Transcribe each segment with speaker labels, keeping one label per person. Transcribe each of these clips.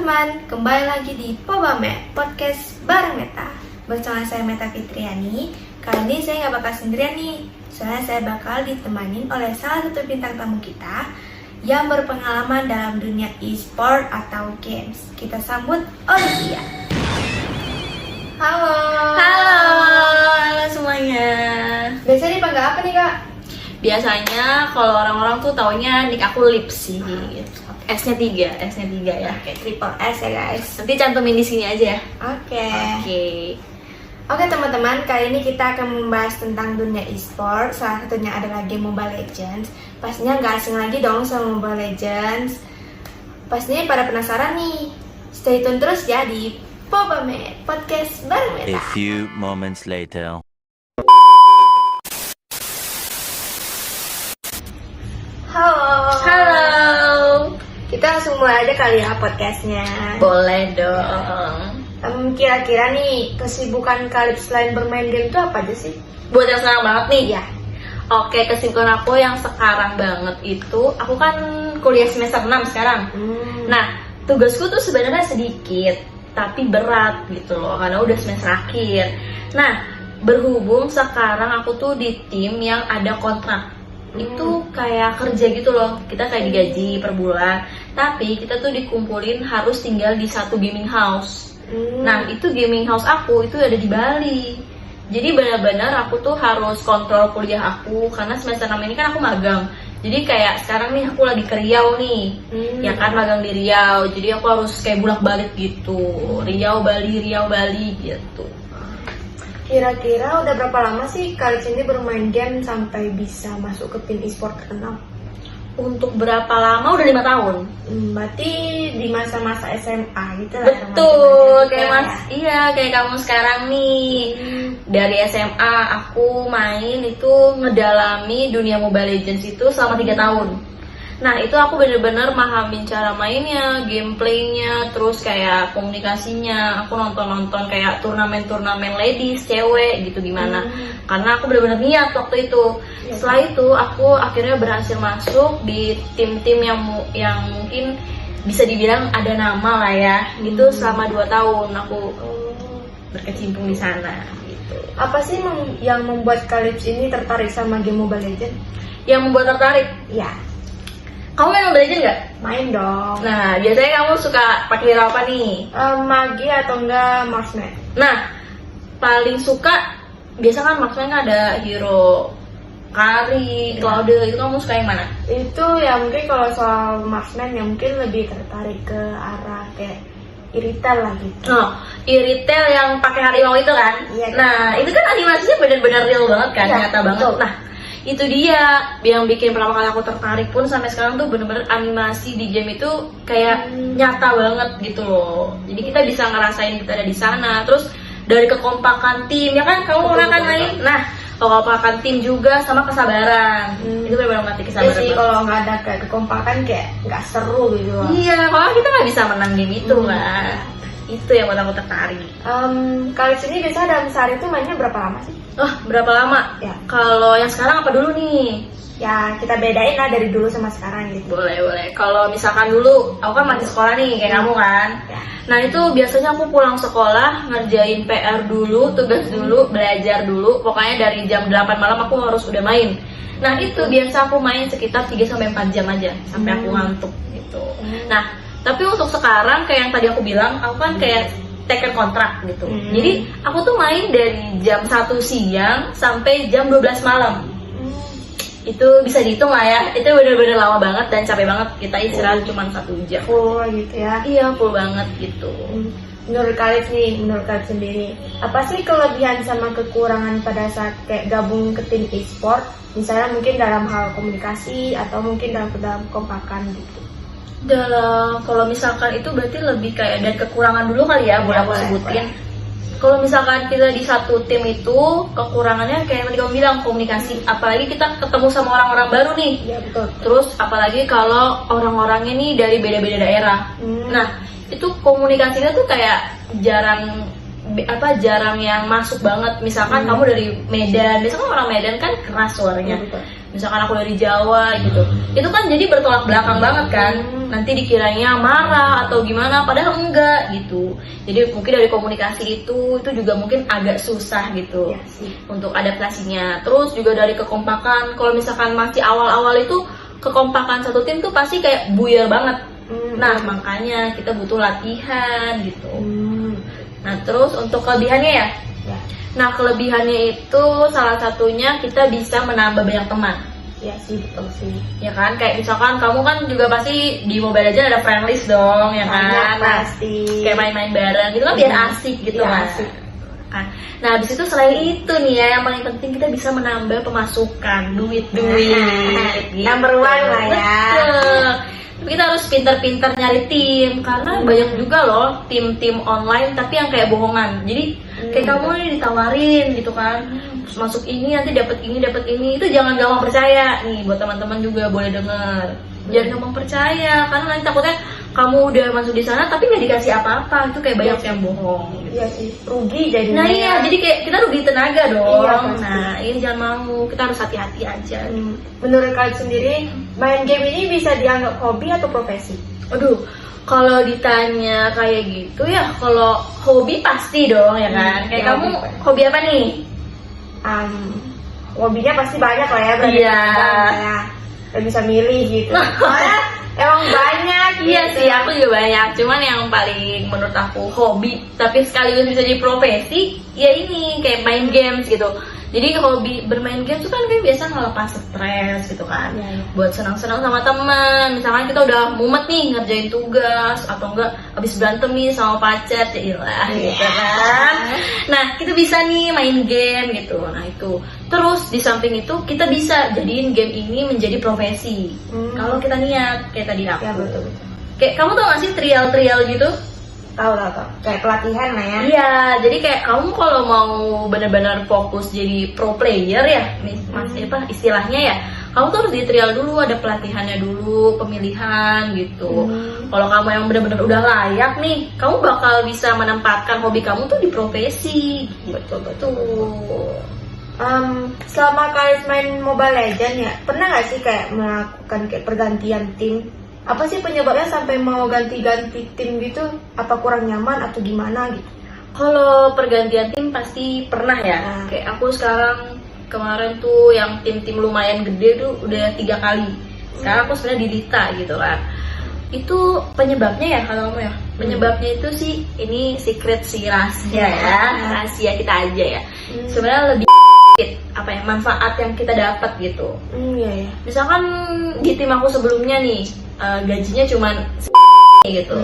Speaker 1: teman-teman, kembali lagi di Pobamet, podcast bareng Meta. Bersama saya Meta Fitriani. Kali ini saya nggak bakal sendirian nih, soalnya saya bakal ditemanin oleh salah satu bintang tamu kita yang berpengalaman dalam dunia e-sport atau games. Kita sambut Olivia. Halo.
Speaker 2: Halo semuanya.
Speaker 1: Biasanya dipanggil apa nih kak?
Speaker 2: Biasanya kalau orang-orang tuh taunya nick aku Lipsy. S-nya 3 ya.
Speaker 1: Oke, triple S ya guys.
Speaker 2: Nanti cantumin di sini aja ya.
Speaker 1: Oke.
Speaker 2: Oke.
Speaker 1: Teman-teman, kali ini kita akan membahas tentang dunia e-sport. Salah satunya adalah game Mobile Legends. Pastinya nggak asing lagi dong sama Mobile Legends. Pastinya pada penasaran nih. Stay tune terus ya di Pobamet, podcast bareng Meta.
Speaker 3: A few moments later.
Speaker 2: Halo.
Speaker 1: Kita langsung mulai aja kali ya podcastnya.
Speaker 2: Boleh dong.
Speaker 1: Kira-kira nih kesibukan kalian selain bermain game itu apa aja sih?
Speaker 2: Buat yang sekarang banget nih.
Speaker 1: Iya.
Speaker 2: Oke, kesibukan aku yang sekarang banget itu, aku kan kuliah semester 6 sekarang. Nah, tugasku tuh sebenarnya sedikit, tapi berat gitu loh, karena udah semester akhir. Nah, berhubung sekarang aku tuh di tim yang ada kontrak. Itu kayak kerja gitu loh, kita kayak digaji per bulan, tapi kita tuh dikumpulin harus tinggal di satu gaming house. Nah, itu gaming house aku itu ada di Bali. Jadi benar-benar aku tuh harus kontrol kuliah aku, karena semester 6 ini kan aku magang. Jadi kayak sekarang nih aku lagi ke Riau nih, ya kan magang di Riau. Jadi aku harus kayak bolak-balik gitu, Riau Bali gitu.
Speaker 1: Kira-kira udah berapa lama sih kalian ini bermain game sampai bisa masuk ke tim e-sport terkenal?
Speaker 2: Untuk berapa lama? Udah 5 tahun.
Speaker 1: Berarti di masa-masa SMA gitu lah.
Speaker 2: Betul, kayak kayak kamu sekarang nih. Dari SMA aku main itu ngedalami dunia Mobile Legends itu selama 3 tahun. Nah, itu aku bener-bener mahamin cara mainnya, gameplaynya, terus kayak komunikasinya. Aku nonton kayak turnamen ladies, cewek gitu gimana. Karena aku bener-bener niat waktu itu. Setelah itu aku akhirnya berhasil masuk di tim-tim yang mungkin bisa dibilang ada nama lah ya. Itu selama 2 tahun aku berkecimpung di sana gitu.
Speaker 1: Apa sih yang membuat kalian ini tertarik sama game Mobile Legends?
Speaker 2: Yang membuat tertarik?
Speaker 1: Ya.
Speaker 2: Kamu main Mobile Legends nggak?
Speaker 1: Main dong.
Speaker 2: Nah, biasanya kamu suka pakai hero apa nih?
Speaker 1: Magi atau enggak Marksman?
Speaker 2: Nah, paling suka biasa kan Marksman kan ada hero Kari, Claude, itu kamu suka yang mana?
Speaker 1: Itu ya mungkin kalau soal Marksman ya mungkin lebih tertarik ke arah kayak Iritel lah gitu.
Speaker 2: Oh, Iritel yang pakai harimau itu kan?
Speaker 1: Iya.
Speaker 2: Nah, itu kan animasinya benar-benar real banget kan,
Speaker 1: Ya,
Speaker 2: nyata banget.
Speaker 1: betul.
Speaker 2: Nah, itu dia yang bikin pertama kali aku tertarik pun sampai sekarang tuh bener-bener animasi di game itu kayak nyata banget gitu loh. Jadi kita bisa ngerasain kita ada di sana. Terus dari kekompakan tim ya kan, kamu pernah kan main? Nah, kekompakan tim juga sama kesabaran. Itu benar-benar mati
Speaker 1: Ya
Speaker 2: kesabaran.
Speaker 1: sih, kalau nggak ada kayak kekompakan kayak nggak seru gitu.
Speaker 2: Iya, kalau kita nggak bisa menang game itu kan. Itu yang buat aku tertarik.
Speaker 1: Kalian sini biasa dalam sehari itu mainnya berapa lama sih?
Speaker 2: Oh, berapa lama?
Speaker 1: Ya.
Speaker 2: Kalau yang sekarang apa dulu nih?
Speaker 1: Ya kita bedain lah dari dulu sama sekarang gitu.
Speaker 2: Boleh. Kalau misalkan dulu, aku kan masih sekolah nih, kayak kamu kan.
Speaker 1: Ya.
Speaker 2: Nah itu biasanya aku pulang sekolah, ngerjain PR dulu, tugas dulu, belajar dulu. Pokoknya dari jam 8 malam aku harus udah main. Nah itu biasa aku main sekitar 3-4 jam aja, sampai aku ngantuk gitu. Nah, tapi untuk sekarang kayak yang tadi aku bilang, aku kan kayak taker kontrak gitu. Jadi aku tuh main dari jam 1 siang sampai jam 12 malam. Itu bisa dihitung lah ya, itu bener-bener lama banget dan capek banget. Kita istirahat cuma 1 jam.
Speaker 1: Full gitu ya.
Speaker 2: Iya, full banget gitu.
Speaker 1: Menurut kalian sendiri, apa sih kelebihan sama kekurangan pada saat kayak gabung ke tim e-sport? Misalnya mungkin dalam hal komunikasi atau mungkin dalam kompakan gitu.
Speaker 2: Kalau misalkan itu berarti lebih kayak dari kekurangan dulu kali ya, boleh aku sebutin. Kalau misalkan kita di satu tim itu kekurangannya kayak yang tadi kamu bilang, komunikasi. Apalagi kita ketemu sama orang-orang baru nih.
Speaker 1: Iya betul.
Speaker 2: Terus apalagi kalau orang-orangnya nih dari beda-beda daerah. Nah itu komunikasinya tuh kayak jarang yang masuk banget. Misalkan kamu dari Medan, biasanya orang Medan kan keras suaranya. misalkan aku dari Jawa gitu, itu kan jadi bertolak belakang banget kan. Nanti dikiranya marah atau gimana, padahal enggak gitu. Jadi mungkin dari komunikasi itu juga mungkin agak susah gitu untuk adaptasinya. Terus juga dari kekompakan, kalau misalkan masih awal-awal itu kekompakan satu tim tuh pasti kayak buyar banget. Nah makanya kita butuh latihan gitu. Nah terus untuk kelebihannya ya. Nah kelebihannya itu salah satunya kita bisa menambah banyak teman.
Speaker 1: Iya sih, betul sih.
Speaker 2: Ya kan, kayak misalkan kamu kan juga pasti di Mobile Legends ada friend list dong, ya kan?
Speaker 1: Pasti.
Speaker 2: Kayak main-main bareng gitu kan biar asik gitu
Speaker 1: Iya,
Speaker 2: kan.
Speaker 1: asik.
Speaker 2: Nah habis itu selain itu nih ya, yang paling penting kita bisa menambah pemasukan, duit. Gitu.
Speaker 1: Number one lah ya.
Speaker 2: Betul. Tapi kita harus pintar-pintar nyari tim, karena banyak juga loh tim-tim online tapi yang kayak bohongan. Jadi kayak kamu nih ditawarin gitu kan, terus masuk ini nanti dapat ini, itu jangan gampang percaya nih. Buat teman-teman juga boleh denger, jangan gampang percaya, karena nanti takutnya kamu udah masuk di sana tapi nggak dikasih apa-apa. Itu kayak banyak yang bohong gitu.
Speaker 1: Iya sih, rugi jadinya.
Speaker 2: Nah iya, jadi kayak kita rugi tenaga dong.
Speaker 1: Iya, pasti.
Speaker 2: Nah ini jangan mau, kita harus hati-hati aja.
Speaker 1: Menurut kalian sendiri, main game ini bisa dianggap hobi atau profesi?
Speaker 2: Aduh, kalau ditanya kayak gitu ya, kalau hobi pasti dong ya kan. Kayak
Speaker 1: ya,
Speaker 2: kamu hobi apa nih?
Speaker 1: Hobinya pasti banyak lah ya.
Speaker 2: Iya.
Speaker 1: Gak bisa milih gitu. Soalnya emang banyak.
Speaker 2: Iya
Speaker 1: gitu.
Speaker 2: sih, aku juga banyak. Cuman yang paling menurut aku hobi, tapi sekaligus bisa jadi profesi, ya ini kayak main games gitu. Jadi hobi bermain game itu kan kayak biasa ngelepas stres gitu kan.
Speaker 1: Iya.
Speaker 2: Buat senang-senang sama teman. Misalkan kita udah mumet nih ngerjain tugas, atau enggak habis berantem nih sama pacar, jadilah gitu kan. Nah kita bisa nih main game gitu. Nah itu. Terus di samping itu kita bisa jadiin game ini menjadi profesi. Kalau kita niat, kayak tadi aku.
Speaker 1: Ya betul.
Speaker 2: Kayak kamu tau gak sih trial gitu?
Speaker 1: Tahu. Kayak pelatihan lah ya.
Speaker 2: Iya, jadi kayak kamu kalau mau benar-benar fokus jadi pro player ya, istilahnya ya, kamu tuh harus di trial dulu, ada pelatihannya dulu, pemilihan gitu. Kalau kamu yang benar-benar udah layak nih, kamu bakal bisa menempatkan hobi kamu tuh di profesi. Betul.
Speaker 1: Selama kalian main Mobile Legends ya, pernah gak sih kayak melakukan kayak pergantian tim? Apa sih penyebabnya sampai mau ganti-ganti tim gitu? Apa kurang nyaman atau gimana gitu?
Speaker 2: Kalau pergantian tim pasti pernah ya. Kayak aku sekarang kemarin tuh yang tim-tim lumayan gede tuh udah 3 kali. Sekarang aku sebenarnya di Dita gitu kan. Itu penyebabnya ya kalau kamu ya. Penyebabnya itu sih ini secret sih, rahasia ya. Rahasia kita aja ya. Sebenarnya lebih manfaat yang kita dapat gitu.
Speaker 1: Iya.
Speaker 2: Misalkan di tim aku sebelumnya nih gajinya cuman gitu.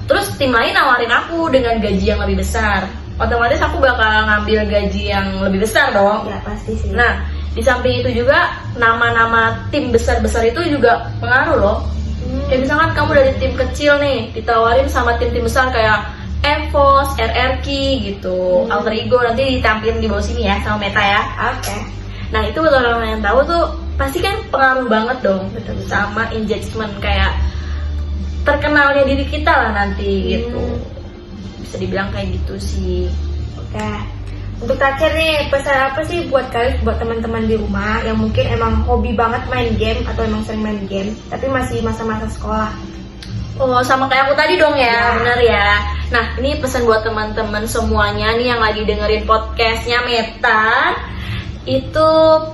Speaker 2: Terus tim lain nawarin aku dengan gaji yang lebih besar. Otomatis aku bakal ngambil gaji yang lebih besar dong.
Speaker 1: Ya pasti sih.
Speaker 2: Nah, di samping itu juga nama-nama tim besar-besar itu juga pengaruh loh. Kayak misalkan kamu dari tim kecil nih ditawarin sama tim-tim besar kayak EVOS, RRQ gitu, Alter Ego, nanti ditampilin di bawah sini ya sama Meta ya.
Speaker 1: Oke.
Speaker 2: Nah itu buat orang yang tahu tuh pasti kan pengaruh banget dong sama engagement, kayak terkenalnya diri kita lah nanti gitu. Bisa dibilang kayak gitu sih.
Speaker 1: Oke. Untuk terakhir nih, pesan apa sih buat kalian, buat teman-teman di rumah yang mungkin emang hobi banget main game atau emang sering main game tapi masih masa-masa sekolah?
Speaker 2: Oh, sama kayak aku tadi dong ya, bener ya. Nah, ini pesan buat teman-teman semuanya nih yang lagi dengerin podcastnya Meta, itu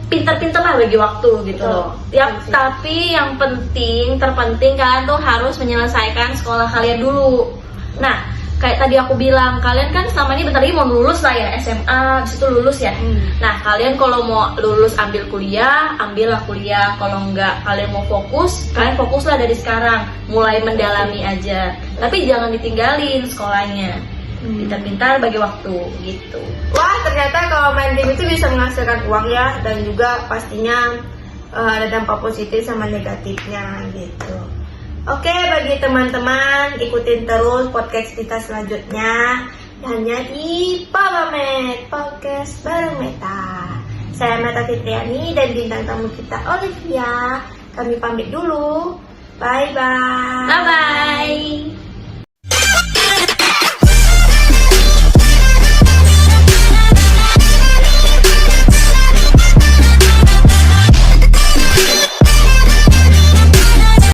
Speaker 2: pintar-pintar lah bagi waktu gitu loh. Ya, tapi yang terpenting kalian tuh harus menyelesaikan sekolah kalian dulu. Nah, kayak tadi aku bilang, kalian kan selama ini bentar lagi mau lulus lah ya, SMA, habis itu lulus ya. Nah, kalian kalau mau lulus ambil kuliah, ambillah kuliah. Kalau enggak kalian mau fokus, kalian fokuslah dari sekarang, mulai mendalami aja. Tapi jangan ditinggalin sekolahnya. Pintar-pintar bagi waktu gitu.
Speaker 1: Wah, ternyata kalau main game itu bisa menghasilkan uang ya, dan juga pastinya ada dampak positif sama negatifnya gitu. Oke, bagi teman-teman, ikutin terus podcast kita selanjutnya hanya di Pawamet Podcast bareng Meta. Saya Meta Fitriani dan bintang tamu kita Olivia. Kami pamit dulu. Bye-bye.
Speaker 2: Bye-bye.